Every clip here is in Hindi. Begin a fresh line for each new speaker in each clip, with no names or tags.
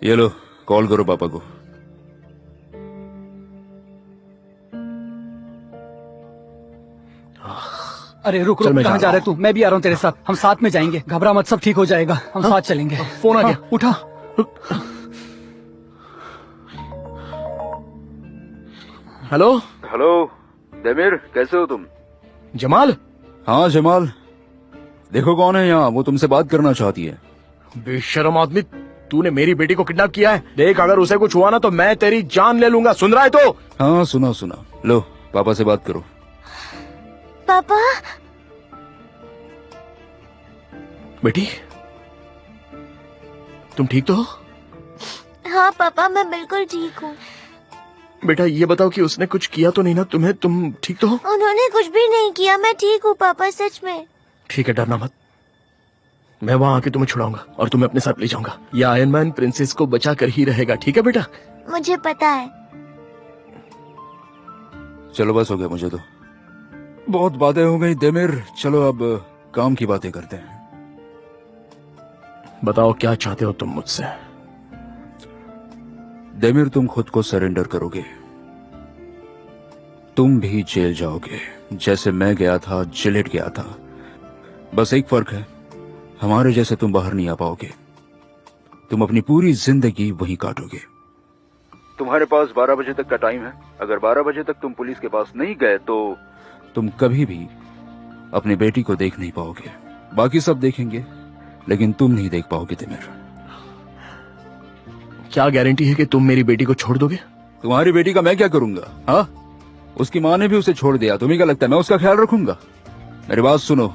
ये लो, कॉल करो पापा को।
अरे रुक रुक, कहाँ जा रहे तू? मैं भी आ रहा हूँ तेरे साथ, हम साथ में जाएंगे। घबरा मत, सब ठीक हो जाएगा, हम साथ चलेंगे।
फोन आ गया,
उठा।
हेलो
हेलो देमिर, कैसे हो तुम?
जमाल।
हाँ जमाल, देखो कौन है यहाँ, वो तुमसे बात करना चाहती है।
बेशर्म आदमी, तूने मेरी बेटी को किडनैप किया है। देख, अगर उसे कुछ हुआ ना तो मैं तेरी जान ले लूंगा, सुन रहा है तो?
हाँ सुना सुना। लो पापा से बात करो।
पापा।
बेटी, तुम ठीक तो हो?
हाँ पापा, मैं बिल्कुल ठीक हूँ।
बेटा ये बताओ कि उसने कुछ किया तो नहीं ना तुम्हें? तुम ठीक तो हो?
उन्होंने कुछ भी नहीं किया, मैं ठीक हूँ पापा, सच में।
ठीक है, डरना मत। मैं वहाँ आके तुम्हें छुड़ाऊंगा और तुम्हें अपने साथ ले जाऊंगा। ये आयरन मैन प्रिंसेस को बचा कर ही रहेगा, ठीक है बेटा?
मुझे पता है।
चलो बस हो गया मुझे तो, बहुत बातें हो गई देमिर। चलो अब काम की बातें करते हैं।
बताओ क्या चाहते हो तुम मुझसे?
देमिर, तुम खुद को सरेंडर करोगे, तुम भी जेल जाओगे जैसे मैं गया था, जिलेट गया था। बस एक फर्क है, हमारे जैसे तुम बाहर नहीं आ पाओगे। तुम अपनी पूरी जिंदगी वहीं काटोगे। तुम्हारे पास 12 बजे तक का टाइम है। अगर 12 बजे तक तुम पुलिस के पास नहीं गए तो तुम कभी भी अपनी बेटी को देख नहीं पाओगे। बाकी सब देखेंगे लेकिन तुम नहीं देख पाओगे देमिर।
क्या गारंटी है कि तुम मेरी बेटी को छोड़ दोगे?
तुम्हारी बेटी का मैं क्या करूंगा? हाँ, उसकी माँ ने भी उसे छोड़ दिया, तुम्हें क्या लगता है मैं उसका ख्याल रखूंगा? मेरी बात सुनो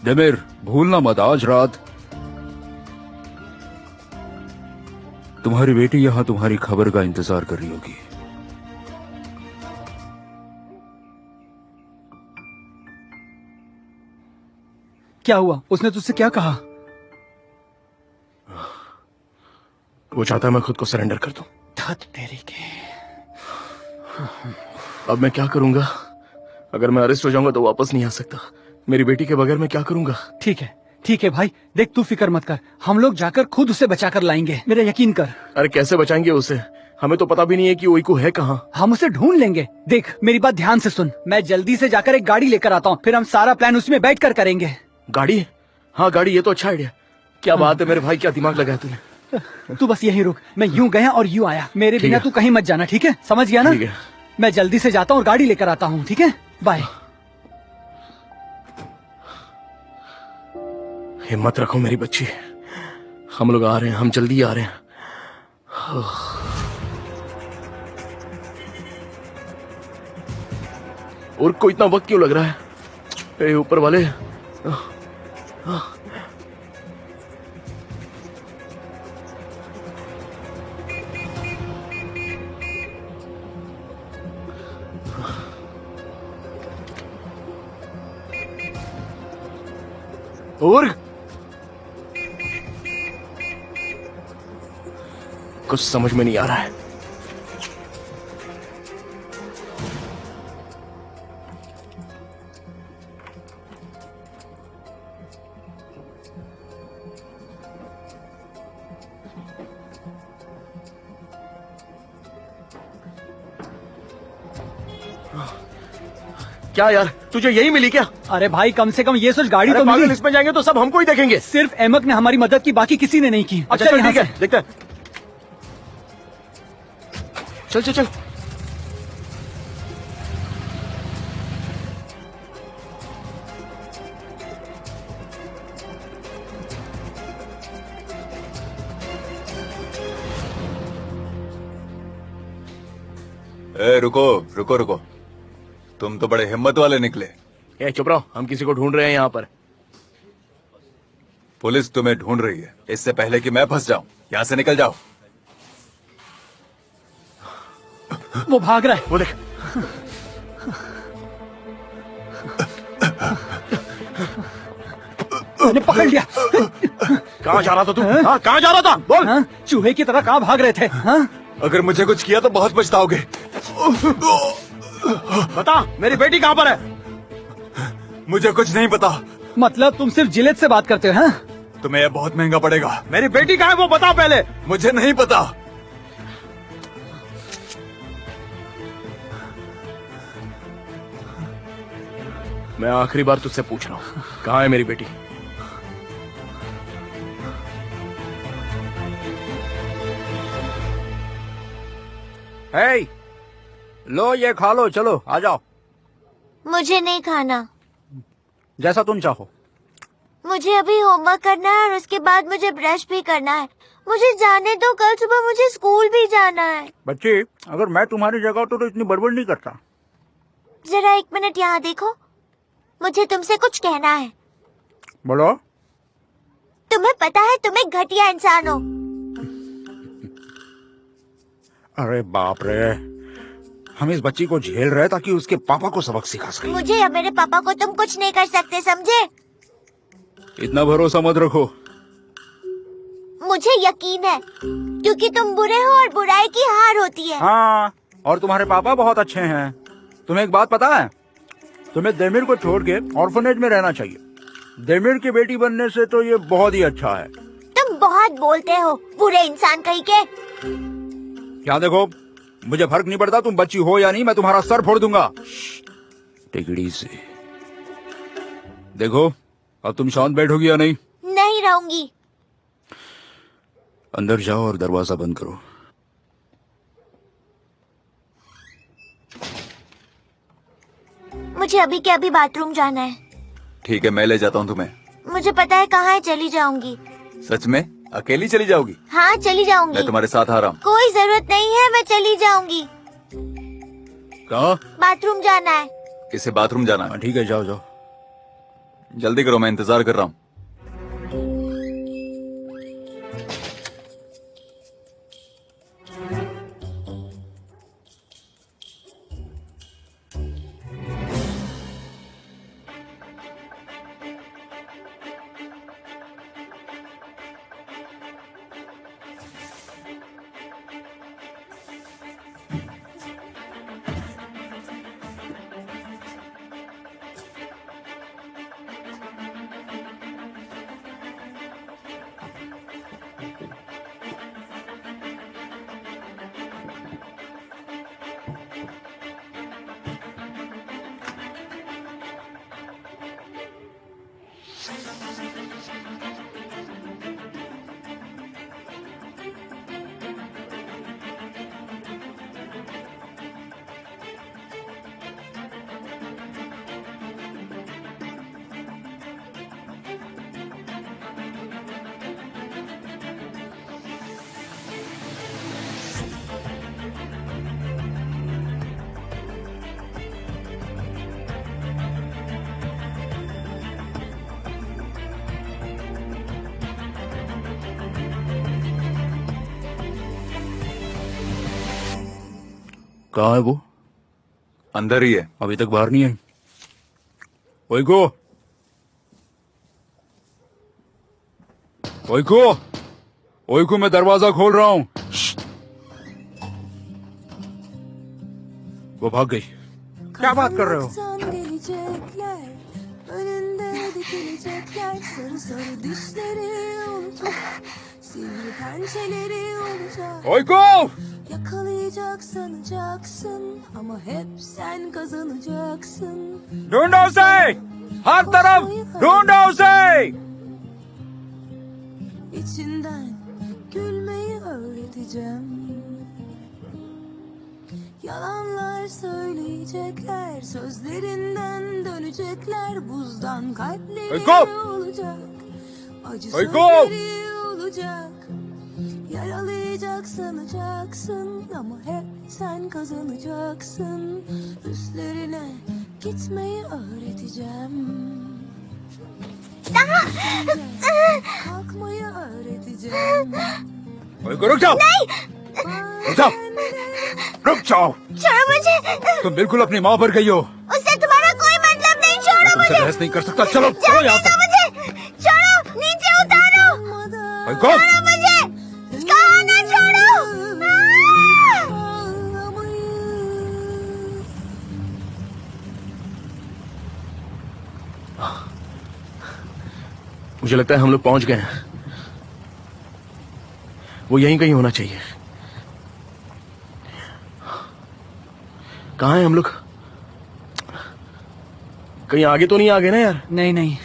देमिर, भूलना मत, आज रात तुम्हारी बेटी यहां तुम्हारी खबर का इंतजार कर रही होगी।
क्या हुआ? उसने तुझसे क्या कहा?
वो चाहता है मैं खुद को सरेंडर कर दूं।
तेरी के।
अब मैं क्या करूंगा? अगर मैं अरेस्ट हो जाऊंगा तो वापस नहीं आ सकता। मेरी बेटी के बगैर मैं क्या करूंगा?
ठीक है भाई, देख तू फिक्र मत कर, हम लोग जाकर खुद उसे बचा कर लाएंगे, मेरा यकीन कर।
अरे कैसे बचाएंगे उसे? हमें तो पता भी नहीं है कि ओईकू है कहाँ।
हम उसे ढूंढ लेंगे। देख मेरी बात ध्यान से सुन, मैं जल्दी से जाकर एक गाड़ी लेकर आता हूँ, फिर हम सारा प्लान उसमें बैठ कर करेंगे।
गाड़ी? हाँ गाड़ी, ये तो अच्छा आइडिया। क्या बात है मेरे भाई, क्या दिमाग लगाया तूने।
तू बस यहीं रुक, मैं यूं गया और यूं आया, मेरे बिना तू कहीं मत जाना, ठीक है? समझ गया ना?
ठीक है।
मैं जल्दी से जाता हूँ और गाड़ी लेकर आता हूँ, ठीक है? बाय।
हिम्मत रखो मेरी बच्ची, हम लोग आ रहे हैं, हम जल्दी आ रहे हैं। और को इतना वक्त क्यों लग रहा है? ए ऊपर वाले, और कुछ समझ में नहीं आ रहा है। क्या यार, तुझे यही मिली क्या?
अरे भाई कम से कम ये सोच, गाड़ी तो
पागल,
मिली।
इसमें जाएंगे तो सब हमको ही देखेंगे।
सिर्फ अहमक ने हमारी मदद की, बाकी किसी ने नहीं की।
अच्छा चल ठीक है, देखते हैं। चल चल चल।
ए, रुको रुको रुको, तुम तो बड़े हिम्मत वाले निकले।
ए चुप रहो, हम किसी को ढूंढ रहे हैं यहाँ पर।
पुलिस तुम्हें ढूंढ रही है, इससे पहले कि मैं फंस जाऊं। यहाँ से निकल जाओ।
वो भाग रहा है,
वो देख।
मैंने पकड़ लिया।
कहाँ जा रहा था तू? हाँ, कहाँ जा रहा था? बोल।
हाँ? चूहे की तरह कहाँ भाग रहे थे? हाँ?
अगर मुझे कुछ किया तो बहुत पछताओगे।
बता, मेरी बेटी कहाँ पर है?
मुझे कुछ नहीं पता।
मतलब तुम सिर्फ जिलेट से बात करते हो? हाँ?
तुम्हें यह बहुत महंगा पड़ेगा।
मेरी बेटी कहाँ है वो बताओ पहले।
मुझे नहीं पता।
मैं आखिरी बार तुझसे पूछ रहा हूँ, कहाँ है मेरी बेटी?
हे, लो ये खा लो, चलो आ जाओ।
मुझे नहीं खाना।
जैसा तुम चाहो।
मुझे अभी होमवर्क करना है और उसके बाद मुझे ब्रश भी करना है। मुझे जाने दो, कल सुबह मुझे स्कूल भी जाना है।
बच्ची, अगर मैं तुम्हारी जगह होता तो इतनी बड़बड़ नहीं करता।
जरा 1 मिनट यहाँ देखो, मुझे तुमसे कुछ कहना है।
बोलो।
तुम्हें पता है तुम एक घटिया इंसान हो।
अरे बाप रे, हम इस बच्ची को झेल रहे ताकि उसके पापा को सबक सिखा सके।
मुझे या मेरे पापा को तुम कुछ नहीं कर सकते, समझे?
इतना भरोसा मत रखो।
मुझे यकीन है, क्योंकि तुम बुरे हो और बुराई की हार होती है।
हाँ, और तुम्हारे पापा बहुत अच्छे हैं। तुम्हें एक बात पता है, तुम्हें देमिर को छोड़ के ऑर्फनेज में रहना चाहिए। देमिर की बेटी बनने से तो ये बहुत ही अच्छा है।
तुम बहुत बोलते हो, बुरे इंसान कहीं के।
यहाँ देखो, मुझे फर्क नहीं पड़ता तुम बच्ची हो या नहीं, मैं तुम्हारा सर फोड़ दूंगा। टिकड़ी से देखो, अब तुम शांत बैठोगी या नहीं?
नहीं रहूंगी।
अंदर जाओ और दरवाजा बंद करो।
मुझे अभी के अभी बाथरूम जाना है।
ठीक है, मैं ले जाता हूँ तुम्हें।
मुझे पता है कहाँ है, चली जाऊंगी।
सच में? अकेली चली जाओगी?
हाँ, चली जाऊंगी।
मैं तुम्हारे साथ आ रहा हूँ।
कोई जरूरत नहीं है, मैं चली जाऊंगी।
कहाँ?
बाथरूम जाना है।
इसे बाथरूम जाना है?
हाँ, ठीक है, जाओ जाओ।
जल्दी करो, मैं इंतजार कर रहा हूँ।
कहाँ है वो?
अंदर ही है।
अभी तक बाहर नहीं आई। ओइको, ओइको, ओइको, मैं दरवाजा खोल रहा हूँ। वो भाग गई। क्या बात कर रहे हो?
Gelecekler, önünde dikilecekler, sarı sarı dişleri olacak, sivri pençeleri olacak.
ओइको,
Yakalayacak sanacaksın ama hep sen kazanacaksın.
ढूंढो उसे, हर तरफ ढूंढो उसे।
İçinden gülmeyi öğreteceğim. Yalanlar söyleyecekler, sözlerinden dönecekler, buzdan kalpleri
Ayko!
olacak, acı
Ayko!
sözleri olacak. Yaralayacak sanacaksın ama hep sen kazanacaksın. Üstlerine gitmeyi öğreteceğim. Kalkmayı öğreteceğim.
ओइको, रुक जाओ, रुक जाओ, रुक जाओ।
छोड़ो मुझे।
तुम बिल्कुल अपनी माँ पर गई हो।
उससे तुम्हारा कोई मतलब नहीं। छोड़ो
मैं तुमसे
मुझे।
बहस नहीं कर सकता। चलो, चलो
जाने
यहाँ
दो
से।
मुझे। छोड़ो, नीचे उतारो।
ओइको,
छोड़ो मुझे। कहा ना छोड़ो।
मुझे लगता है हम लोग पहुंच गए हैं। वो यहीं कहीं होना चाहिए। कहाँ हैं हम लोग? कहीं आगे तो नहीं आ गए ना यार?
नहीं नहीं।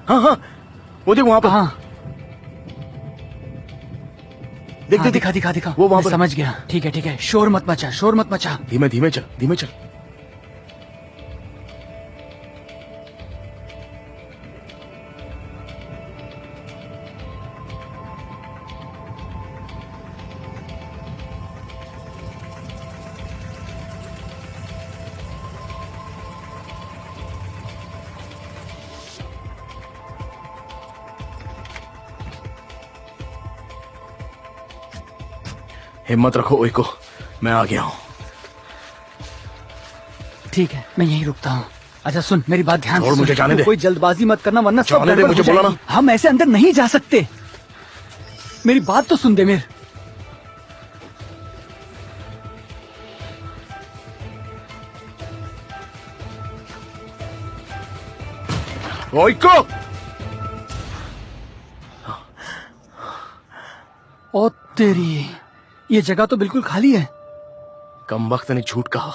हाँ हाँ, वो देख वहां पर।
हाँ
देख
हाँ,
देख
दिखा दिखा दिखा।
वो वहां
मैं
पर।
समझ गया। ठीक है, शोर मत मचा, शोर मत मचा।
धीमे धीमे चल, धीमे चल। हिम्मत रखो ओइको, मैं आ गया हूं।
ठीक है, मैं यहीं रुकता हूँ। अच्छा सुन, मेरी बात ध्यान से
और
सुन।
मुझे जाने
तू
दे।
कोई जल्दबाजी मत करना, वरना सब
जाने दे,
गड़बड़
मुझे
हो
बोला
जाएगी।
ना।
हम ऐसे अंदर नहीं जा सकते। मेरी बात तो सुन दे मेरे।
ओइको!
ओ तेरी, ये जगह तो बिल्कुल खाली है।
कम वक्त ने झूठ कहा।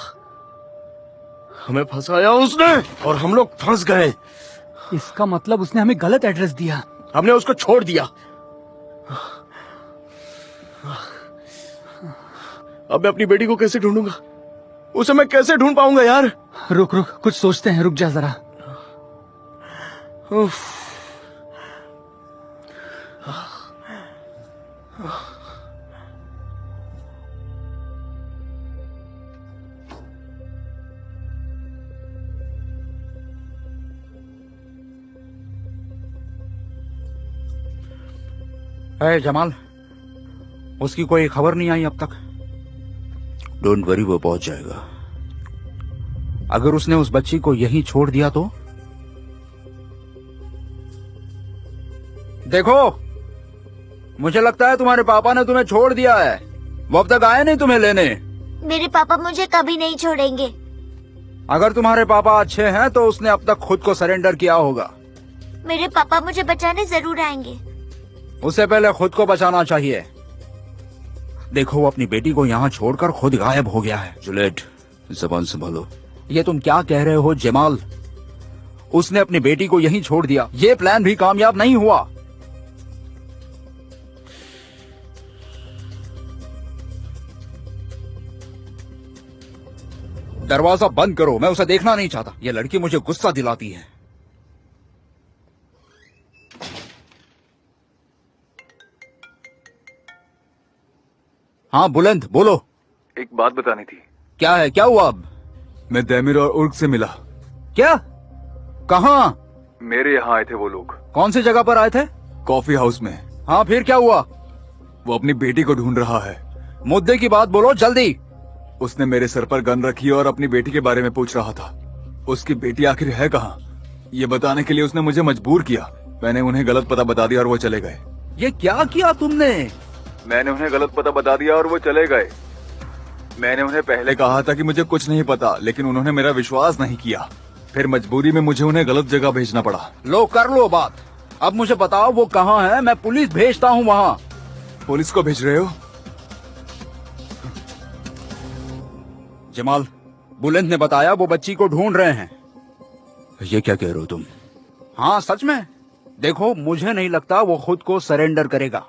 हमें फंसाया उसने और हम लोग फंस गए।
इसका मतलब उसने हमें गलत एड्रेस दिया।
हमने उसको छोड़ दिया। अब मैं अपनी बेटी को कैसे ढूंढूंगा? उसे मैं कैसे ढूंढ पाऊंगा यार?
रुक रुक, कुछ सोचते हैं, रुक जा जरा।
उफ।
है जमाल, उसकी कोई खबर नहीं आई अब तक? डोंट वरी, वो पहुंच जाएगा। अगर उसने उस बच्ची को यहीं छोड़ दिया तो? देखो, मुझे लगता है तुम्हारे पापा ने तुम्हें छोड़ दिया है। वो अब तक आए नहीं तुम्हें लेने।
मेरे पापा मुझे कभी नहीं छोड़ेंगे।
अगर तुम्हारे पापा अच्छे हैं तो उसने अब तक खुद को सरेंडर किया होगा।
मेरे पापा मुझे बचाने जरूर आएंगे।
उससे पहले खुद को बचाना चाहिए। देखो, वो अपनी बेटी को यहाँ छोड़कर खुद गायब हो गया है। जुलेट, जबान संभालो। ये तुम क्या कह रहे हो जमाल? उसने अपनी बेटी को यहीं छोड़ दिया। ये प्लान भी कामयाब नहीं हुआ। दरवाजा बंद करो, मैं उसे देखना नहीं चाहता। ये लड़की मुझे गुस्सा दिलाती है। हाँ बुलंद, बोलो।
एक बात बतानी थी।
क्या है? क्या हुआ अब?
मैं दैमिर और उर्ग से मिला।
क्या? कहाँ?
मेरे यहाँ आए थे वो लोग,
कौन सी जगह पर आए थे?
कॉफी हाउस में।
हाँ, फिर क्या हुआ?
वो अपनी बेटी को ढूंढ रहा है।
मुद्दे की बात बोलो जल्दी।
उसने मेरे सर पर गन रखी और अपनी बेटी के बारे में पूछ रहा था। उसकी बेटी आखिर है कहाँ, ये बताने के लिए उसने मुझे मजबूर किया। मैंने उन्हें गलत पता बता दिया और वो चले गए।
ये क्या किया तुमने?
मैंने उन्हें गलत पता बता दिया और वो चले गए। मैंने उन्हें पहले कहा था कि मुझे कुछ नहीं पता, लेकिन उन्होंने मेरा विश्वास नहीं किया। फिर मजबूरी में मुझे उन्हें गलत जगह भेजना पड़ा।
लो, कर लो बात। अब मुझे बताओ वो कहाँ है, मैं पुलिस भेजता हूँ वहाँ।
पुलिस को भेज रहे हो?
जमाल, बुलंद ने बताया वो बच्ची को ढूंढ रहे हैं। ये क्या कह रहे हो तुम? हाँ सच में। देखो, मुझे नहीं लगता वो खुद को सरेंडर करेगा।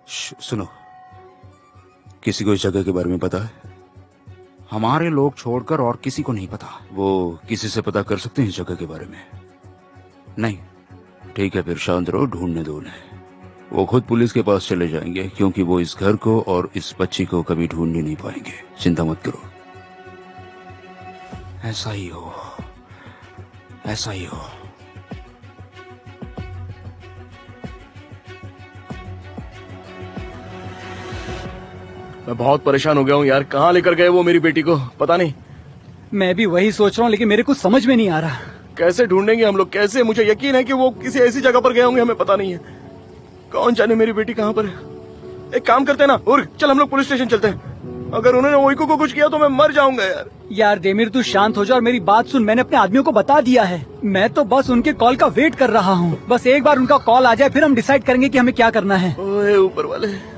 सुनो, किसी को इस जगह के बारे में पता है? हमारे लोग छोड़कर और किसी को नहीं पता। वो किसी से पता कर सकते हैं इस जगह के बारे में? नहीं। ठीक है, फिर शांत रहो, ढूंढने दो उन्हें। वो खुद पुलिस के पास चले जाएंगे, क्योंकि वो इस घर को और इस बच्ची को कभी ढूंढ नहीं पाएंगे। चिंता मत करो। ऐसा ही हो, ऐसा ही हो।
मैं बहुत परेशान हो गया हूँ यार। कहाँ लेकर गए वो मेरी बेटी को, पता नहीं।
मैं भी वही सोच रहा हूँ, लेकिन मेरे को समझ में नहीं आ रहा।
कैसे ढूंढेंगे हम लोग, कैसे? मुझे यकीन है कि वो किसी ऐसी जगह पर गए होंगे, हमें पता नहीं है। कौन जाने मेरी बेटी कहाँ पर है। एक काम करते हैं ना उर्ग, चल हम लोग पुलिस स्टेशन चलते हैं। अगर उन्होंने ओइको को कुछ किया तो मैं मर जाऊंगा यार।
यार देमिर तू शांत हो जा और मेरी बात सुन। मैंने अपने आदमियों को बता दिया है। मैं तो बस उनके कॉल का वेट कर रहा हूँ। बस एक बार उनका कॉल आ जाए फिर हम डिसाइड करेंगे कि हमें क्या करना है।
ओए ऊपर वाले।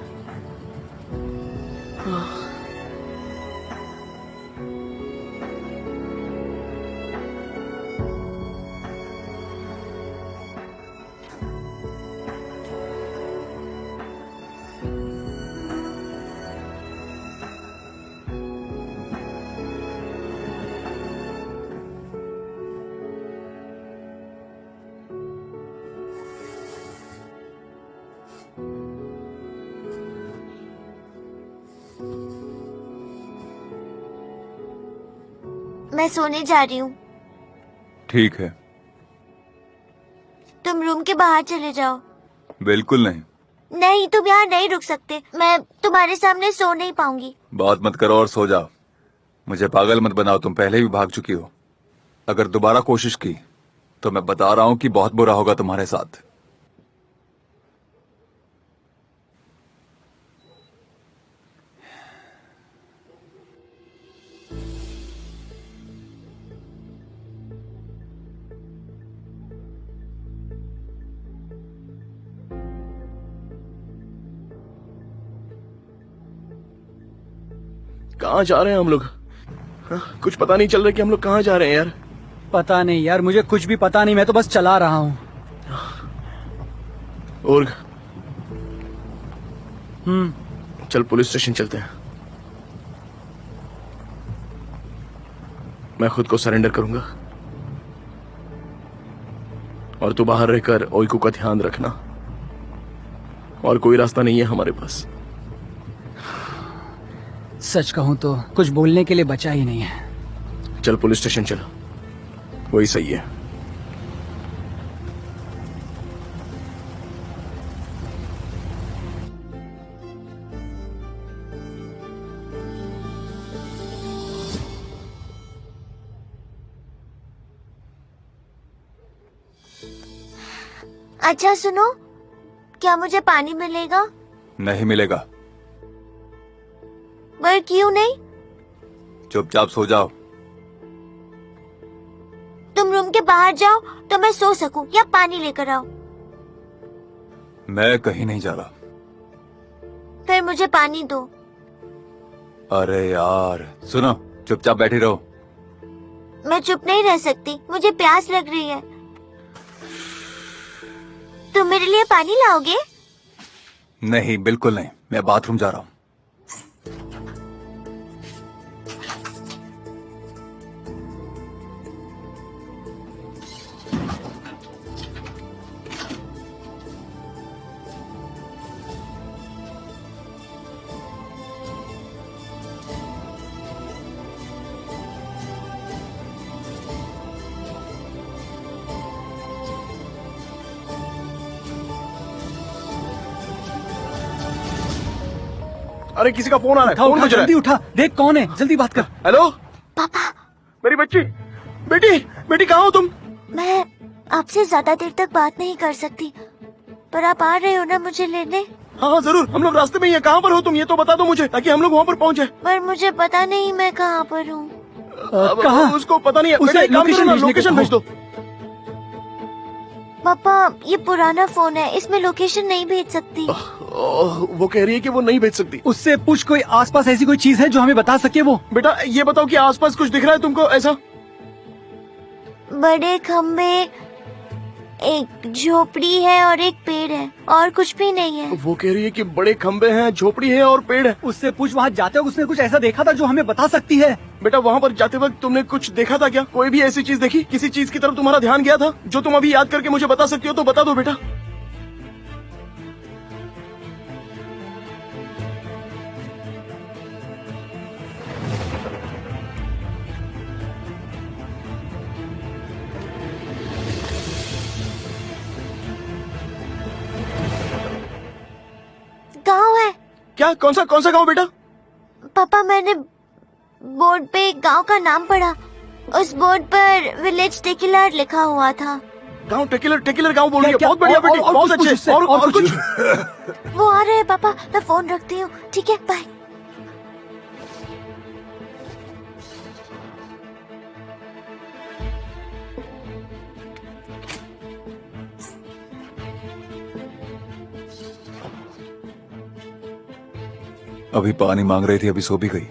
मैं सोने जा रही हूँ।
ठीक है।
तुम रूम के बाहर चले जाओ।
बिल्कुल नहीं।
नहीं, तुम यहाँ नहीं रुक सकते। मैं तुम्हारे सामने सो नहीं पाऊंगी।
बात मत करो और सो जाओ। मुझे पागल मत बनाओ, तुम पहले भी भाग चुकी हो। अगर दोबारा कोशिश की तो मैं बता रहा हूँ कि बहुत बुरा होगा तुम्हारे साथ।
कहाँ जा रहे हैं हम लोग? हाँ, कुछ पता नहीं चल रहा कि हम लोग कहाँ जा रहे हैं यार।
पता नहीं यार, मुझे कुछ भी पता नहीं। मैं तो बस चला रहा हूँ।
और चल पुलिस स्टेशन चलते हैं। मैं खुद को सरेंडर करूंगा और तू बाहर रहकर ओइको का ध्यान रखना। और कोई रास्ता नहीं है हमारे पास।
सच कहूँ तो कुछ बोलने के लिए बचा ही नहीं है।
चल पुलिस स्टेशन चल, वही सही है।
अच्छा सुनो, क्या मुझे पानी मिलेगा?
नहीं मिलेगा।
पर क्यों नहीं?
चुपचाप सो जाओ।
तुम रूम के बाहर जाओ तो मैं सो सकूं, या पानी लेकर आओ।
मैं कहीं नहीं जा रहा।
फिर मुझे पानी दो।
अरे यार सुनो, चुपचाप बैठी रहो।
मैं चुप नहीं रह सकती, मुझे प्यास लग रही है। तुम मेरे लिए पानी लाओगे?
नहीं, बिल्कुल नहीं। मैं बाथरूम जा रहा हूँ।
अरे किसी का फोन आ रहा है।
उठा,
फोन
उठा,
बज रहा है।
जल्दी उठा। देख कौन है, जल्दी बात कर।
हेलो
पापा,
मेरी बच्ची। बेटी बेटी कहाँ हो तुम?
मैं आपसे ज्यादा देर तक बात नहीं कर सकती, पर आप आ रहे हो ना मुझे लेने?
हाँ हाँ जरूर, हम लोग रास्ते में ही हैं। कहाँ पर हो तुम ये तो बता दो मुझे, ताकि हम लोग वहाँ पर पहुँचे।
पर मुझे पता नहीं मैं कहाँ पर हूँ।
कहाँ?
उसको पता नहीं है।
उसे
बेटा, एक काम करो ना,
लोकेशन भेजने
लोकेशन
को
भेज दो।
पापा ये पुराना फोन है, इसमें लोकेशन नहीं भेज सकती।
वो कह रही है कि वो नहीं भेज सकती।
उससे पूछ कोई आसपास ऐसी कोई चीज है जो हमें बता सके वो।
बेटा ये बताओ कि आसपास कुछ दिख रहा है तुमको ऐसा?
बड़े खम्बे, एक झोपड़ी है और एक पेड़ है, और कुछ भी नहीं है।
वो कह रही है कि बड़े खंबे हैं, झोपड़ी है और पेड़ है।
उससे पूछ वहाँ जाते वक्त उसने कुछ ऐसा देखा था जो हमें बता सकती है।
बेटा वहाँ पर जाते वक्त तुमने कुछ देखा था क्या? कोई भी ऐसी चीज देखी? किसी चीज की तरफ तुम्हारा ध्यान गया था जो तुम अभी याद करके मुझे बता सकती हो तो बता दो बेटा।
गाँव है।
क्या? कौन सा गाँव बेटा?
पापा मैंने बोर्ड पे एक गांव का नाम पढ़ा। उस बोर्ड पर विलेज टेकिलार लिखा हुआ था।
गाँव टेकिलर गाँव बोल रही है।
क्या-
बहुत बढ़िया
और-
बेटी,
और
बहुत
कुछ- कुछ
अच्छे।
उससे-
और कुछ?
वो आ रहे हैं पापा, मैं फोन रखती हूँ। ठीक है, बाय।
अभी पानी मांग रही थी, अभी सो भी गई।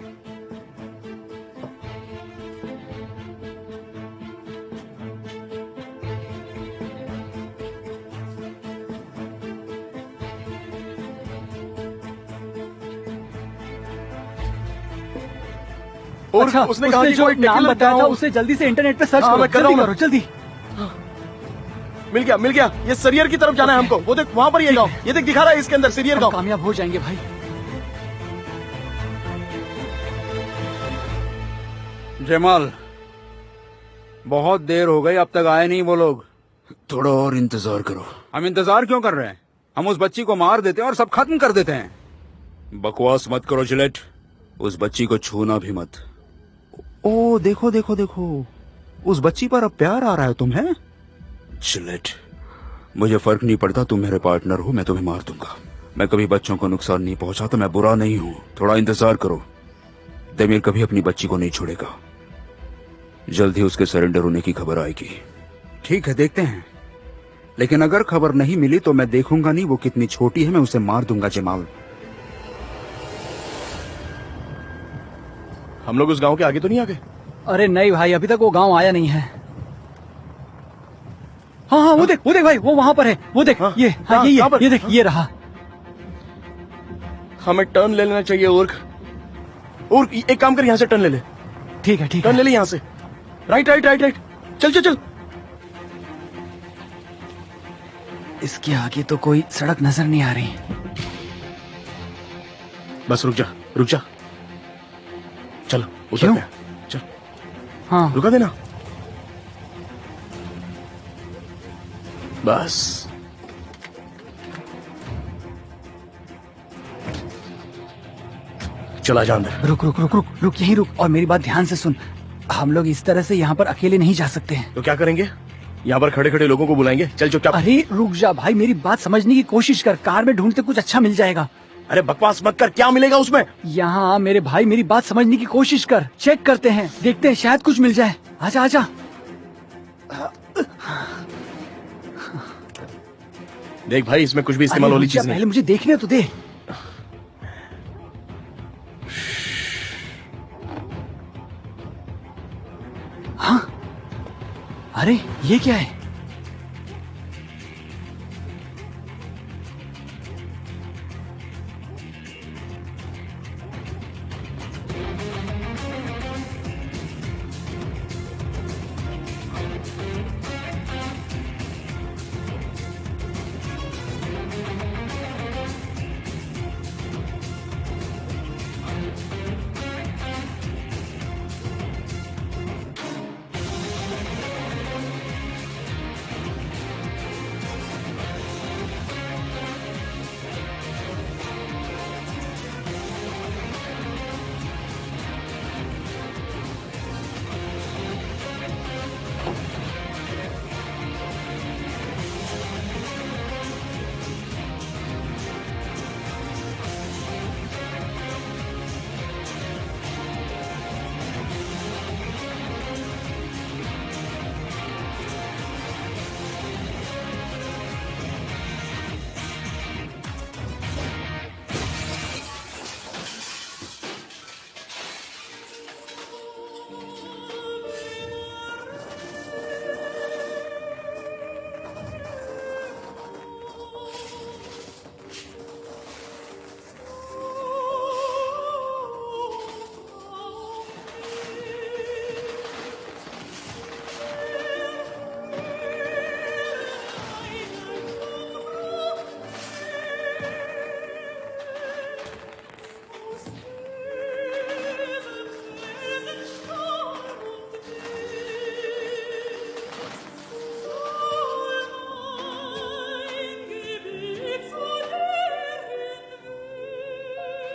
और
अच्छा,
उसने कहा कि
जो
कोई
नाम
टेकिला
बताया था
गाँव-
उसे जल्दी से इंटरनेट पे सर्च
हाँ,
करो।
मैं कर रहा
जल्दी
हूँ
करो, जल्दी।
मिल गया, मिल गया। ये सरियर की तरफ जाना है हमको। वो देख वहां पर ये गांव, ये देख दिखा रहा है इसके अंदर सरियर
हम
गांव।
कामयाब हो जाएंगे भाई।
जमाल, बहुत देर हो गई, अब तक आए नहीं वो लोग। थोड़ा और इंतजार करो। हम इंतजार क्यों कर रहे हैं? हम उस बच्ची को मार देते हैं और सब खत्म कर देते हैं। बकवास मत करो जिलेट, उस बच्ची को छूना भी मत। ओ देखो देखो देखो, उस बच्ची पर अब प्यार आ रहा है तुम्हें। जिलेट, मुझे फर्क नहीं पड़ता, तुम मेरे पार्टनर हो, मैं तुम्हें मार दूंगा। मैं कभी बच्चों को नुकसान नहीं पहुंचाता, मैं बुरा नहीं हूं। थोड़ा इंतजार करो, देमीर कभी अपनी बच्ची को नहीं छोड़ेगा। जल्द ही उसके सरेंडर होने की खबर आएगी। ठीक है, देखते हैं। लेकिन अगर खबर नहीं मिली तो मैं देखूंगा नहीं वो कितनी छोटी है, मैं उसे मार दूंगा। जमाल,
हम लोग उस गांव के आगे तो नहीं आ गए?
अरे नहीं भाई, अभी तक वो गांव आया नहीं है। हाँ हाँ, वो देख भाई, वो वहां पर है। वो देख,
हाँ,
ये हाँ,
कहाँ-
ये
कहाँ पर?
ये देख, ये रहा।
हमें टर्न ले लेना चाहिए। और एक काम कर, यहाँ से टर्न ले ले।
ठीक है, ठीक
टर्न ले
है।
ले यहाँ से। राइट राइट राइट राइट, चल चल चल।
इसके आगे तो कोई सड़क नजर नहीं आ रही।
बस रुक जा, रुक जा। चलो उतर
क्यों?
पे। चल,
हाँ,
रुका देना। बस चला जा अंदर।
रुक रुक रुक रुक रुक, यहीं रुक और मेरी बात ध्यान से सुन। हम लोग इस तरह से यहाँ पर अकेले नहीं जा सकते हैं।
तो क्या करेंगे? यहाँ पर खड़े खड़े लोगों को बुलाएंगे। चल चुपचाप।
अरे रुक जा भाई, मेरी बात समझने की कोशिश कर। कार में ढूंढते कुछ अच्छा मिल जाएगा।
अरे बकवास मत कर, क्या मिलेगा उसमें?
यहाँ आ मेरे भाई, मेरी बात समझने की कोशिश कर। चेक करते हैं, देखते हैं, शायद कुछ मिल जाए। आजा आजा।
देख भाई, इसमें कुछ भी इस्तेमाल
अरे
वाली
रुक जा,
चीज नहीं।
पहले मुझे देखने तो दे। हाँ, अरे ये क्या है?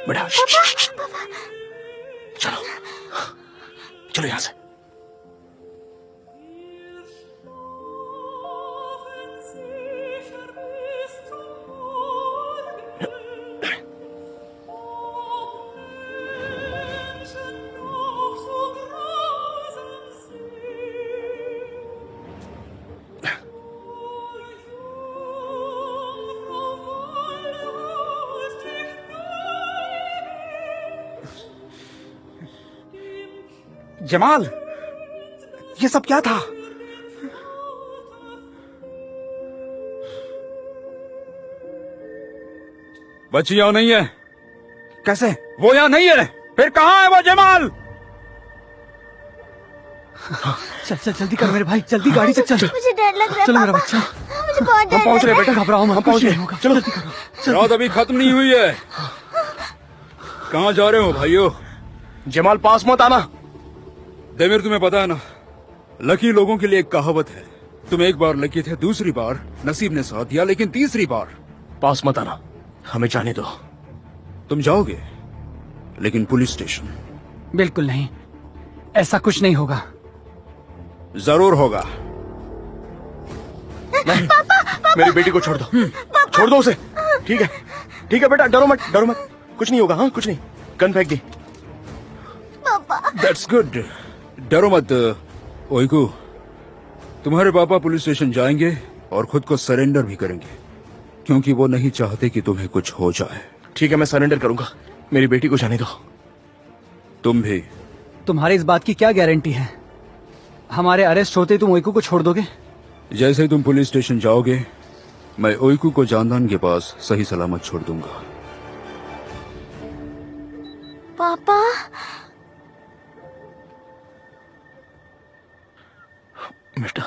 बेटा चलो चलो यहाँ से।
जमाल, ये सब क्या था?
बच्ची यहाँ नहीं है।
कैसे?
वो यहाँ नहीं है। फिर कहाँ है वो जमाल?
चल चल जल्दी कर मेरे भाई, जल्दी गाड़ी से चल।
मुझे डर लग रहा है
चलो मेरा
पापा।
बच्चा,
मुझे बहुत डर
हम पहुंच
लग
रहे
रहा
बेटा, घबराओ मत,
हम पहुंच
कुछ
गए।
नहीं होगा।
चलो।
जल्दी करो।
रात अभी खत्म नहीं हुई है। कहाँ जा रहे हो भाइयों?
जमाल पास मत आना।
देमिर, तुम्हें पता है ना, लकी लोगों के लिए एक कहावत है, तुम एक बार लकी थे, दूसरी बार नसीब ने साथ दिया, लेकिन तीसरी बार
पास मत आना, हमें जाने दो।
तुम जाओगे, लेकिन पुलिस स्टेशन।
बिल्कुल नहीं, ऐसा कुछ नहीं होगा।
जरूर होगा।
नहीं, मेरी बेटी को छोड़ दो, छोड़ दो उसे। ठीक है बेटा, डरो मत, डरो मत, कुछ नहीं होगा। हाँ, कुछ नहीं। गन फेंक दी।
That's good. डरो मत ओइकू, तुम्हारे पापा पुलिस स्टेशन जाएंगे और खुद को सरेंडर भी करेंगे, क्योंकि वो नहीं चाहते कि तुम्हें कुछ हो जाए।
ठीक है, मैं सरेंडर करूंगा, मेरी बेटी को जाने दो।
तुम भी।
तुम्हारी इस बात की क्या गारंटी है? हमारे अरेस्ट होते तुम ओइकू को छोड़ दोगे?
जैसे ही तुम पुलिस स्टेशन जाओगे, मैं ओइकू को जानदान के पास सही सलामत छोड़ दूंगा।
पापा।
बेटा,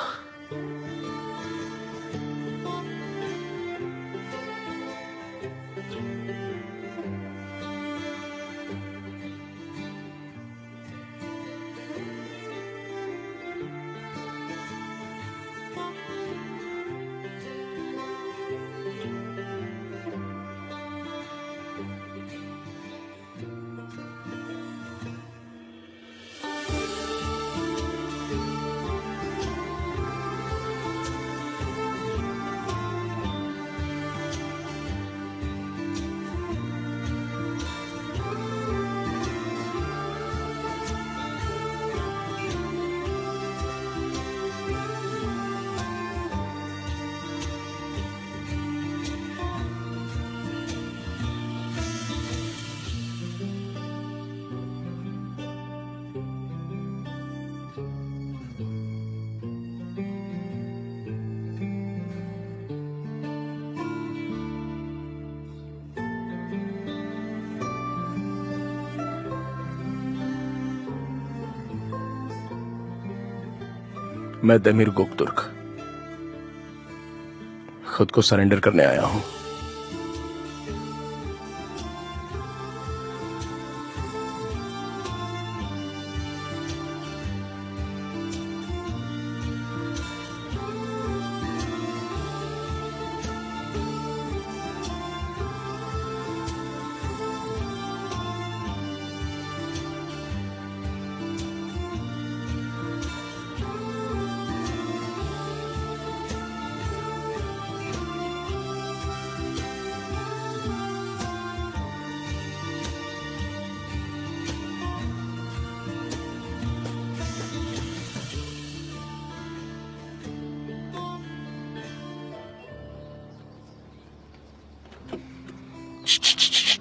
मैं देमिर गोकतुर्क खुद को सरेंडर करने आया हूं।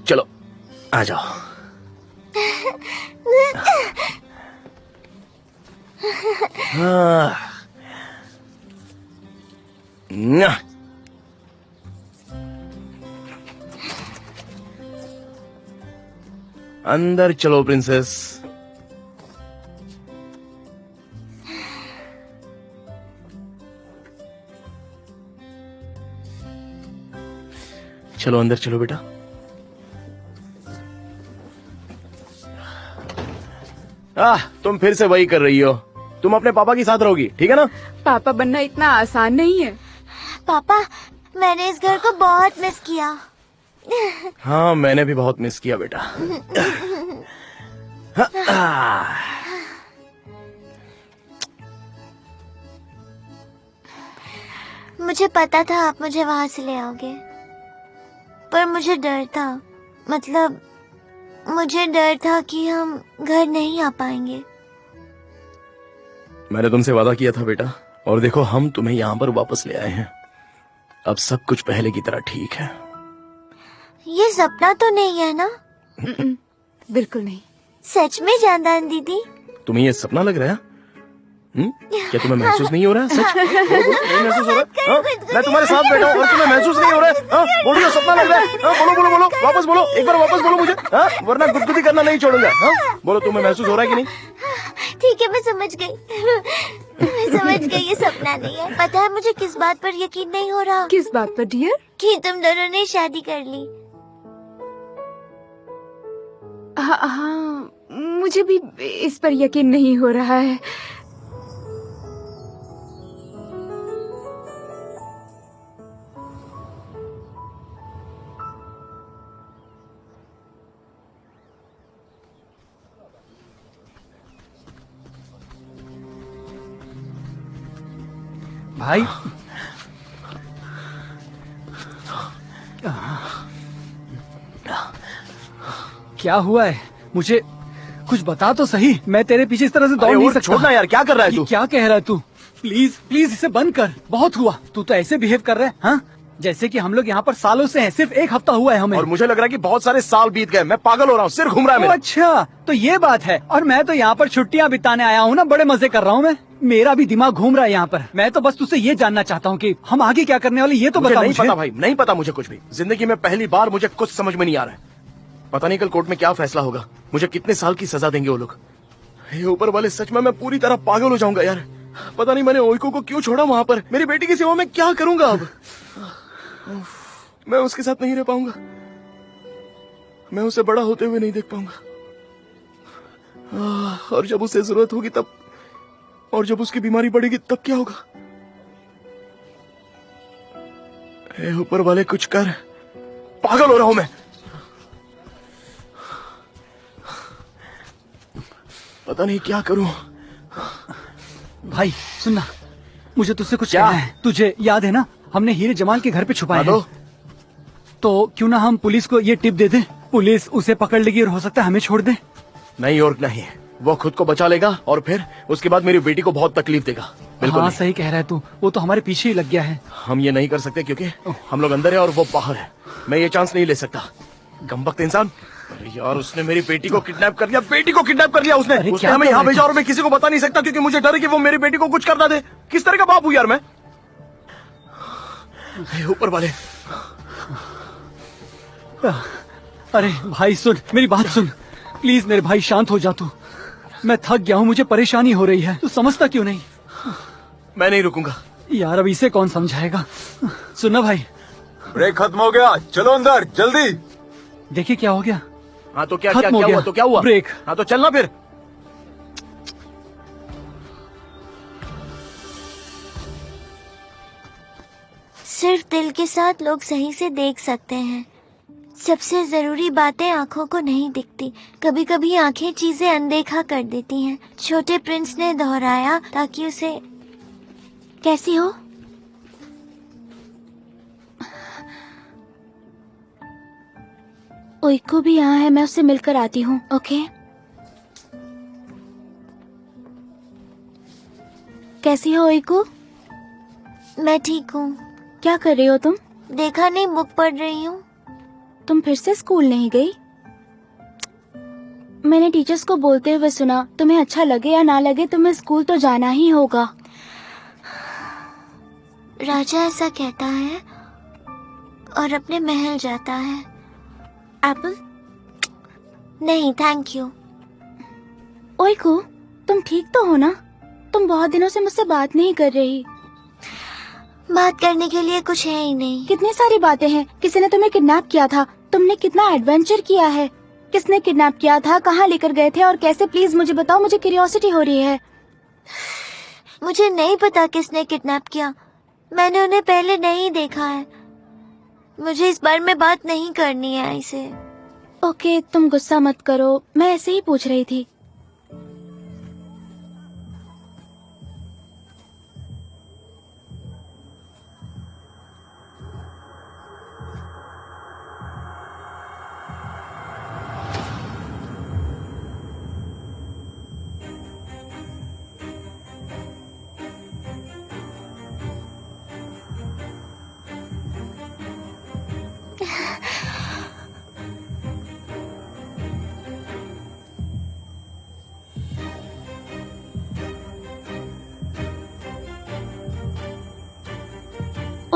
चलो आ जाओ। अंदर चलो प्रिंसेस। चलो अंदर चलो बेटा। तुम फिर से वही कर रही हो, तुम अपने पापा के साथ रहोगी, ठीक है ना?
पापा बनना इतना आसान नहीं है।
पापा, मैंने इस घर को बहुत मिस किया।
हाँ, मैंने भी बहुत मिस किया बेटा।
मुझे पता था आप मुझे वहां से ले आओगे, पर मुझे डर था, मतलब मुझे डर था कि हम घर नहीं आ पाएंगे।
मैंने तुमसे वादा किया था बेटा, और देखो हम तुम्हें यहाँ पर वापस ले आए हैं। अब सब कुछ पहले की तरह ठीक है।
ये सपना तो नहीं है ना?
बिल्कुल नहीं।
सच में जानदान दीदी?
तुम्हें ये सपना लग रहा है? क्या तुम्हें महसूस नहीं हो रहा है? सच बोलो, नहीं महसूस हो रहा है? हाँ? मैं तुम्हारे साथ बैठा हूँ और तुम्हें महसूस नहीं हो रहा है? हाँ? बोलो, सपना लग रहा है? हाँ? बोलो बोलो बोलो, वापस बोलो, एक बार वापस बोलो मुझे, हाँ? वरना गुदगुदी करना नहीं छोड़ूंगा। हाँ? बोलो, तुम्हें महसूस हो रहा है कि नहीं?
ठीक है, मैं समझ गई। मैं समझ गई ये सपना नहीं है। पता है मुझे किस बात पर यकीन नहीं हो रहा?
किस बात पर डियर?
कि तुम दोनों ने शादी कर ली।
हाँ, मुझे भी इस पर यकीन नहीं हो रहा है।
भाई क्या हुआ है? मुझे कुछ बता तो सही। मैं तेरे पीछे इस तरह से दौड़
अरे
नहीं
और
सकता।
छोड़ना यार, क्या कर रहा है
ये
तू?
क्या कह रहा है तू? प्लीज प्लीज इसे बंद कर। बहुत हुआ। तू तो ऐसे बिहेव कर रहा है, हाँ? जैसे कि हम लोग यहाँ पर सालों से हैं, सिर्फ एक हफ्ता हुआ है हमें।
और मुझे लग रहा है कि बहुत सारे साल बीत गए, मैं पागल हो रहा हूँ, सिर घूम रहा है
ओ,
मेरा।
अच्छा तो ये बात है। और मैं तो यहाँ पर छुट्टियाँ बिताने आया हूँ ना, बड़े मजे कर रहा हूँ मैं। मेरा भी दिमाग घूम रहा है यहाँ पर। मैं तो बस तुझसे ये जानना चाहता हूँ कि हम आगे क्या करने वाले, ये तो
मुझे
बता
नहीं
मुझे।
पता भाई, नहीं पता मुझे कुछ भी। जिंदगी में पहली बार मुझे कुछ समझ में नहीं आ रहा है। पता नहीं कल कोर्ट में क्या फैसला होगा, मुझे कितने साल की सजा देंगे वो लोग। हे ऊपर वाले, सच में मैं पूरी तरह पागल हो जाऊंगा यार। पता नहीं मैंने ओइको को क्यों छोड़ा वहां पर। मेरी बेटी की सेवा में क्या करूंगा अब? मैं उसके साथ नहीं रह पाऊंगा, मैं उसे बड़ा होते हुए नहीं देख पाऊंगा। और जब उसे जरूरत होगी तब, और जब उसकी बीमारी बढ़ेगी तब क्या होगा? हे ऊपर वाले, कुछ कर, पागल हो रहा हूं मैं। पता नहीं क्या करूं।
भाई सुनना, मुझे तुझसे कुछ
क्या?
कहना है। तुझे याद है ना, हमने हीरे जमाल के घर पे छुपाए
हाँ
हैं। तो क्यों ना हम पुलिस को ये टिप दे दें, पुलिस उसे पकड़ लेगी और हो सकता है हमें छोड़ दे।
नहीं और नहीं, वो खुद को बचा लेगा और फिर उसके बाद मेरी बेटी को बहुत तकलीफ देगा। बिल्कुल
हाँ
नहीं।
सही कह रहा है तू, वो तो हमारे पीछे ही लग गया है।
हम ये नहीं कर सकते क्योंकि हम लोग अंदर है और वो बाहर है। मैं ये चांस नहीं ले सकता। गंबख्त इंसान। अरे यार, उसने मेरी बेटी को किडनैप कर लिया, बेटी को किडनैप कर लिया उसने।
अरे
उसने
क्या
हमें
कर
यहाँ
रहे
भेजा और मैं किसी को बता नहीं सकता क्योंकि मुझे डर है कि वो मेरी बेटी को कुछ कर ना दे। किस तरह का बाप हूँ यार मैं? हे ऊपर वाले।
अरे भाई सुन, मेरी बात सुन प्लीज। मेरे भाई शांत हो जा तू। मैं थक गया हूँ, मुझे परेशानी हो रही है। तू समझता क्यों नहीं?
मैं नहीं रुकूंगा
यार अब इसे कौन समझाएगा? सुनना भाई,
ब्रेक खत्म हो गया, चलो अंदर जल्दी।
देखिए क्या हो गया।
हाँ तो क्या
खत्म
क्या
हो
क्या
गया।
हुआ? तो क्या हुआ?
ब्रेक।
हाँ तो चलना फिर।
सिर्फ दिल के साथ लोग सही से देख सकते हैं। सबसे जरूरी बातें आंखों को नहीं दिखती। कभी कभी आंखें चीजें अनदेखा कर देती हैं। छोटे प्रिंस ने दोहराया ताकि उसे। कैसी हो? ओइको भी यहाँ है, मैं उससे मिलकर आती हूँ। ओके। कैसी हो ओइको? मैं ठीक हूँ। क्या कर रही हो तुम? देखा नहीं, बुक पढ़ रही हूँ। तुम फिर से स्कूल नहीं गई? मैंने टीचर्स को बोलते हुए सुना, तुम्हें अच्छा लगे या ना लगे तुम्हें स्कूल तो जाना ही होगा। राजा ऐसा कहता है और अपने महल जाता है। एप्पल? नहीं थैंक यू। ओइको, तुम ठीक तो हो ना? तुम बहुत दिनों से मुझसे बात नहीं कर रही। बात करने के लिए कुछ है ही नहीं। कितनी सारी बातें हैं। किसी ने तुम्हें किडनैप किया था, तुमने कितना एडवेंचर किया है। किसने किडनैप किया था, कहाँ लेकर गए थे और कैसे? प्लीज मुझे बताओ, मुझे क्यूरियोसिटी हो रही है। मुझे नहीं पता किसने किडनैप किया। मैंने उन्हें पहले नहीं देखा है। मुझे इस बारे में बात नहीं करनी है इसे। ओके, तुम गुस्सा मत करो, मैं ऐसे ही पूछ रही थी।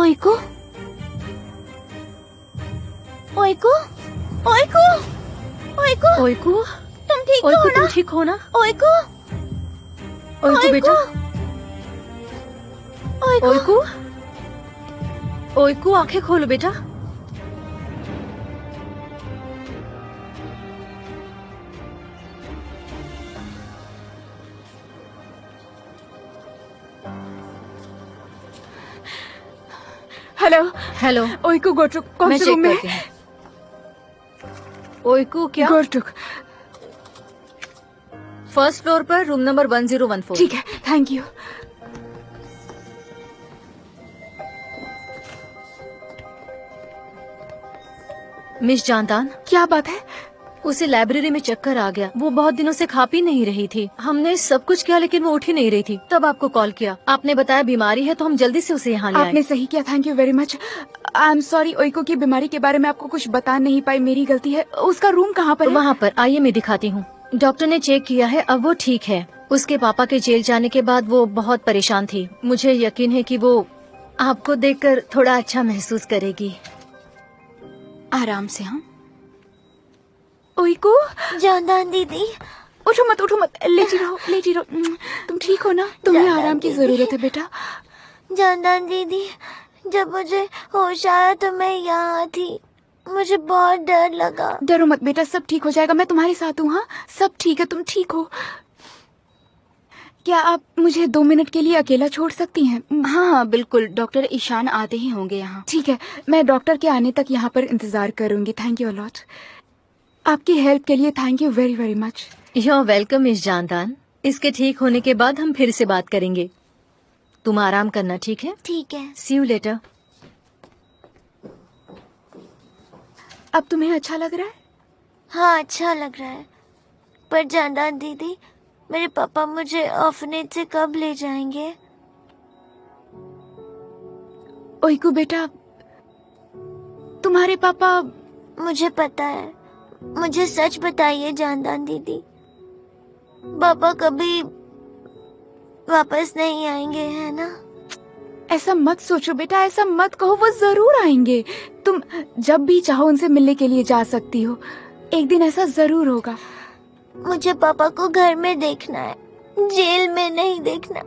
ओइको ओइको ओइको ओइको
ओइको,
तुम ठीक हो
ओइको
ना?
तुम ठीक हो ना?
ओइको
ओइको बेटा,
ओइको
ओइको, ओइको आंखें खोलो बेटा।
हेलो
हेलो,
ओइको गोटुक कौन
मैं
से
चेक
रूम में
करती हूँ। ओइको क्या?
गोटुक
फर्स्ट फ्लोर पर रूम नंबर 1014।
ठीक है, थैंक यू।
मिस जानतान,
क्या बात है?
उसे लाइब्रेरी में चक्कर आ गया। वो बहुत दिनों से खा पी नहीं रही थी। हमने सब कुछ किया लेकिन वो उठ ही नहीं रही थी। तब आपको कॉल किया। आपने बताया बीमारी है तो हम जल्दी से उसे यहाँ ले
आपने
आए।
सही किया, thank you very much. I am sorry, ओइको की बीमारी के बारे में आपको कुछ बता नहीं पाई, मेरी गलती है। उसका रूम कहाँ पर है?
वहाँ पर आइए मैं दिखाती हूँ। डॉक्टर ने चेक किया है, अब वो ठीक है। उसके पापा के जेल जाने के बाद वो बहुत परेशान थी। मुझे यकीन है कि वो आपको देखकर थोड़ा अच्छा महसूस करेगी।
आराम से। हाँ ओइको,
जानदान दीदी,
उठो मत, लेटी रहो। तुम ठीक हो ना? तुम्हें
जानदान
आराम की
दीदी।
जरूरत है बेटा।
जानदान दीदी, जब मुझे होश आया तो मैं यहाँ थी। मुझे बहुत डर लगा।
डरो मत बेटा, सब ठीक हो जाएगा। मैं तुम्हारे साथ हूँ। हाँ, सब ठीक है, तुम ठीक हो। क्या आप मुझे 2 मिनट के लिए अकेला छोड़ सकती हैं?
हाँ बिल्कुल, डॉक्टर ईशान आते ही होंगे यहाँ।
ठीक है, मैं डॉक्टर के आने तक यहाँ पर इंतजार करूंगी। Thank you a lot. आपकी हेल्प के लिए thank you very very much.
You are welcome miss जानतान। इसके ठीक होने के बाद हम फिर से बात करेंगे। तुम आराम करना, ठीक है?
ठीक है।
सी यू लेटर।
अब तुम्हें अच्छा लग रहा है?
हाँ, अच्छा लग रहा है। पर जानदान दीदी, मेरे पापा मुझे ऑर्फनेज से कब ले जाएंगे?
ओइको बेटा, तुम्हारे पापा।
मुझे पता है। मुझे सच बताइए जानदान दीदी, पापा कभी वापस नहीं आएंगे, है ना?
ऐसा मत सोचो बेटा, ऐसा मत कहो। वो जरूर आएंगे। तुम जब भी चाहो उनसे मिलने के लिए जा सकती हो। एक दिन ऐसा जरूर होगा।
मुझे पापा को घर में देखना है, जेल में नहीं देखना।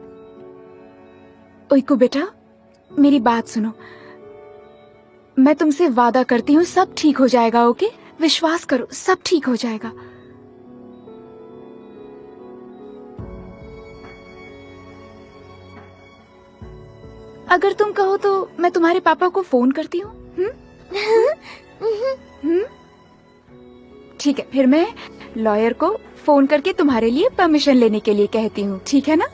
ओइको बेटा, मेरी बात सुनो। मैं तुमसे वादा करती हूँ, सब ठीक हो जाएगा। ओके, विश्वास करो, सब ठीक हो जाएगा। अगर तुम कहो तो मैं तुम्हारे पापा को फोन करती हूँ। ठीक है, फिर मैं लॉयर को फोन करके तुम्हारे लिए परमिशन लेने के लिए कहती हूँ। ठीक है ना?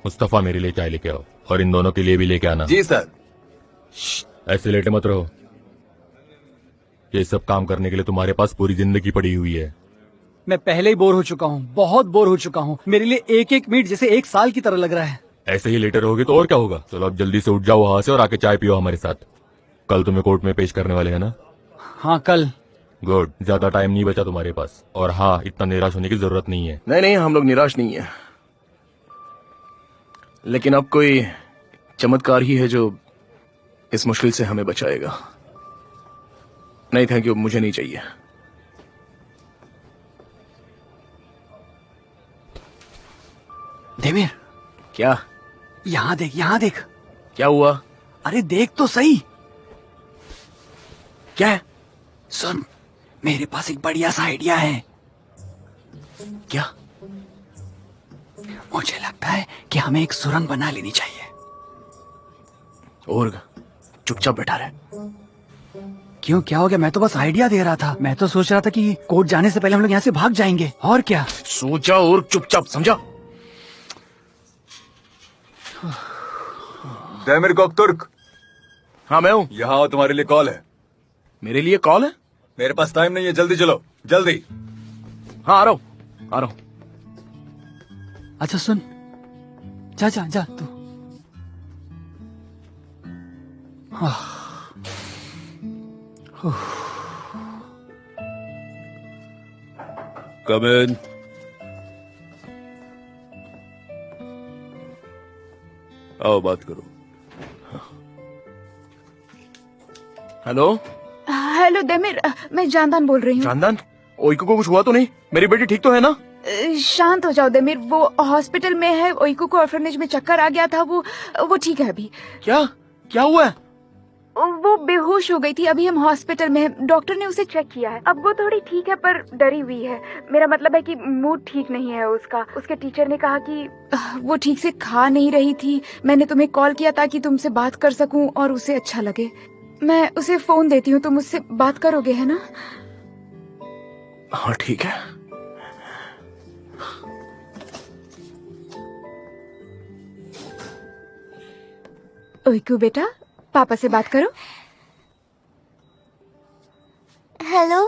मुस्तफा, मेरे लिए चाय लेके आओ और इन दोनों के लिए भी लेके आना।
जी सर।
ऐसे लेटे मत रहो। ये सब काम करने के लिए तुम्हारे पास पूरी जिंदगी पड़ी हुई है।
मैं पहले ही बोर हो चुका हूँ, बहुत बोर हो चुका हूँ। मेरे लिए एक एक मिनट जैसे 1 साल की तरह लग रहा है।
ऐसे ही लेटे रहोगे तो और क्या होगा। चलो अब जल्दी से उठ जाओ वहां से और आके चाय पियो हमारे साथ। कल तुम्हें कोर्ट में पेश करने वाले हैं ना?
हाँ, कल।
गुड, ज्यादा टाइम नहीं बचा तुम्हारे पास। और हाँ, इतना निराश होने की जरूरत नहीं है।
नहीं, हम लोग निराश नहीं है, लेकिन अब कोई चमत्कार ही है जो इस मुश्किल से हमें बचाएगा। नहीं थैंक यू, मुझे नहीं चाहिए।
देवीर,
क्या?
यहाँ देख, यहाँ देख।
क्या हुआ?
अरे देख तो सही।
क्या है?
सुन, मेरे पास एक बढ़िया सा आइडिया है।
क्या?
मुझे लगता है कि हमें एक सुरंग बना लेनी चाहिए।
और चुपचाप बैठा रहे।
क्यों, क्या हो गया? मैं तो बस आइडिया दे रहा था। मैं तो सोच रहा था कि कोर्ट जाने से पहले हम लोग यहाँ से भाग जाएंगे। और क्या?
सोचा और चुपचाप, समझा?
दैमिर कोकतुर्क।
हाँ मैं हूँ।
यहाँ तुम्हारे लिए कॉल है।
मेरे लिए कॉल है?
मेरे पास टाइम नहीं है, जल्दी चलो, जल्दी।
हाँ आ रहा हूँ।
अच्छा सुन, जा जा जा तू।
कम इन। आओ बात करो।
हेलो
हेलो देमिर, मैं जानदान बोल रही हूँ।
जानदान, ओइको को कुछ हुआ तो नहीं? मेरी बेटी ठीक तो है ना?
शांत हो जाओ देमिर, वो हॉस्पिटल में है। ओइको को ऑर्फनेज में चक्कर आ गया था, वो ठीक है अभी।
क्या क्या हुआ है?
वो बेहोश हो गई थी, अभी हम हॉस्पिटल में हैं। डॉक्टर ने उसे चेक किया है, अब वो थोड़ी ठीक है पर डरी हुई है। मेरा मतलब है कि मूड ठीक नहीं है उसका। उसके टीचर ने कहा कि वो ठीक से खा नहीं रही थी। मैंने तुम्हें कॉल किया ताकि तुमसे बात कर सकूं और उसे अच्छा लगे। मैं उसे फोन देती हूँ, तुम उससे बात करोगे, है ना?
हाँ ठीक है।
ओइकू बेटा, पापा से बात करो।
हेलो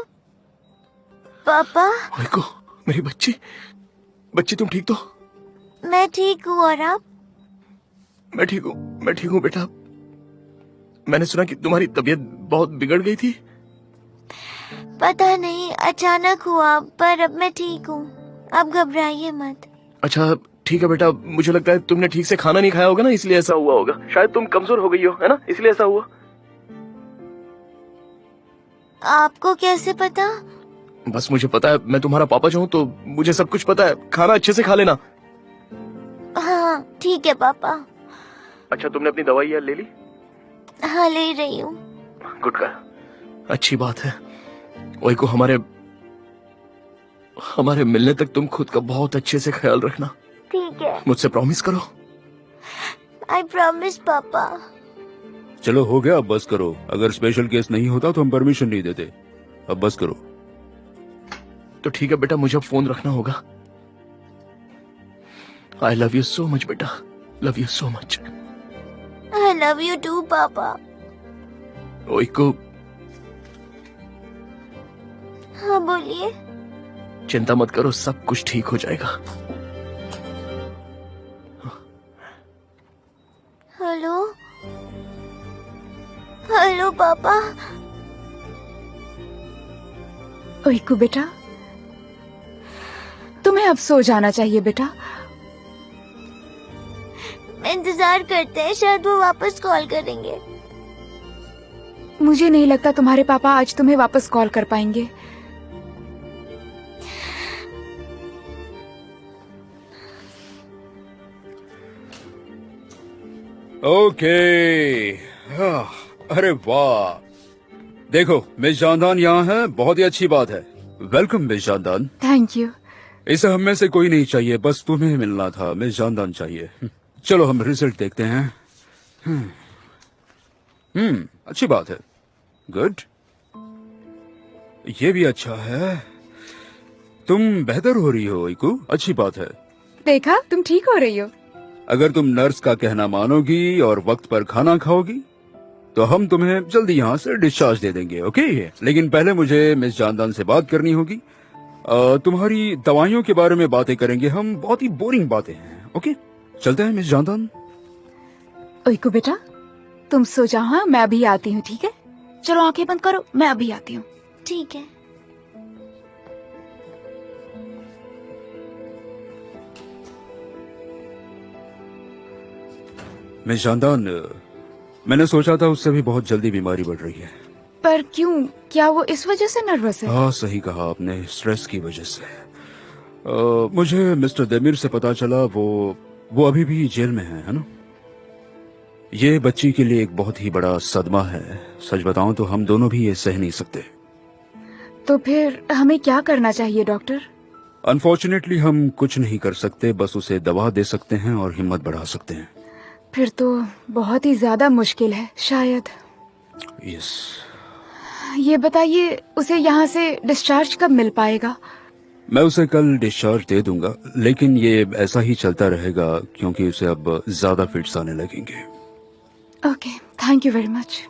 पापा।
ओइको, मेरी बच्ची तुम ठीक तो?
मैं ठीक हूँ, और आप?
मैं ठीक हूँ बेटा। मैंने सुना कि तुम्हारी तबीयत बहुत बिगड़ गई थी।
पता नहीं, अचानक हुआ, पर अब मैं ठीक हूँ। आप घबराइए मत।
अच्छा ठीक है बेटा, मुझे लगता है तुमने ठीक से खाना नहीं खाया होगा ना, इसलिए ऐसा हुआ होगा। शायद तुम कमजोर हो गई हो, है ना, इसलिए ऐसा हुआ।
आपको कैसे पता?
बस मुझे पता है, मैं तुम्हारा पापा जो हूँ तो मुझे सब कुछ पता है। खाना अच्छे से खा लेना।
हाँ ठीक है पापा।
अच्छा, तुमने अपनी दवाई ले ली?
हाँ ले रही हूँ।
गुड गर्ल, अच्छी बात है। ओइको, हमारे मिलने तक तुम खुद का बहुत अच्छे से ख्याल रखना।
ठीक है।
मुझसे प्रॉमिस करो।
आई प्रॉमिस पापा।
चलो हो गया, अब बस करो। अगर स्पेशल केस नहीं होता तो हम परमिशन नहीं देते। अब बस करो।
तो ठीक है बेटा, मुझे अब फोन रखना होगा। I love you so much बेटा, love you so much.
I love you too पापा।
ओइको।
हाँ बोलिए।
चिंता मत करो, सब कुछ ठीक हो जाएगा।
हेलो हेलो पापा।
ओइकू बेटा, तुम्हें अब सो जाना चाहिए बेटा।
इंतजार करते हैं, शायद वो वापस कॉल करेंगे।
मुझे नहीं लगता तुम्हारे पापा आज तुम्हें वापस कॉल कर पाएंगे।
ओके। अरे वाह, देखो मिस जानदान यहाँ है, बहुत ही अच्छी बात है। वेलकम मिस जानदान।
Thank you.
इसे हम में से कोई नहीं चाहिए, बस तुम्हें मिलना था। मिस जानदान चाहिए। चलो हम रिजल्ट देखते हैं। अच्छी बात है। गुड, ये भी अच्छा है। तुम बेहतर हो रही हो ओइकू, अच्छी बात है।
देखा, तुम ठीक हो रही हो।
अगर तुम नर्स का कहना मानोगी और वक्त पर खाना खाओगी तो हम तुम्हें जल्दी यहाँ से डिस्चार्ज दे देंगे। ओके, लेकिन पहले मुझे मिस जानदान से बात करनी होगी। तुम्हारी दवाइयों के बारे में बातें करेंगे हम, बहुत ही बोरिंग बातें हैं। ओके, चलते हैं मिस जानदान।
ओइकू बेटा, तुम सो जाओ। हाँ, मैं अभी आती हूँ। ठीक है, चलो आंखें बंद करो, मैं अभी आती हूँ।
ठीक है।
मिस जानदान, मैंने सोचा था उससे भी बहुत जल्दी बीमारी बढ़ रही है।
पर क्यों? क्या वो इस वजह से नर्वस है?
हाँ सही कहा आपने, स्ट्रेस की वजह से। मुझे मिस्टर देमिर से पता चला वो अभी भी जेल में है ना? ये बच्ची के लिए एक बहुत ही बड़ा सदमा है। सच बताऊं तो हम दोनों भी ये सह नहीं सकते।
तो फिर हमें क्या करना चाहिए डॉक्टर?
अनफॉर्चुनेटली हम कुछ नहीं कर सकते, बस उसे दवा दे सकते हैं और हिम्मत बढ़ा सकते हैं।
फिर तो बहुत ही ज्यादा मुश्किल है शायद।
यस।
ये बताइए, उसे यहाँ से डिस्चार्ज कब मिल पाएगा?
मैं उसे कल डिस्चार्ज दे दूंगा, लेकिन ये ऐसा ही चलता रहेगा क्योंकि उसे अब ज्यादा फिट्स आने लगेंगे।
Okay, thank you very much.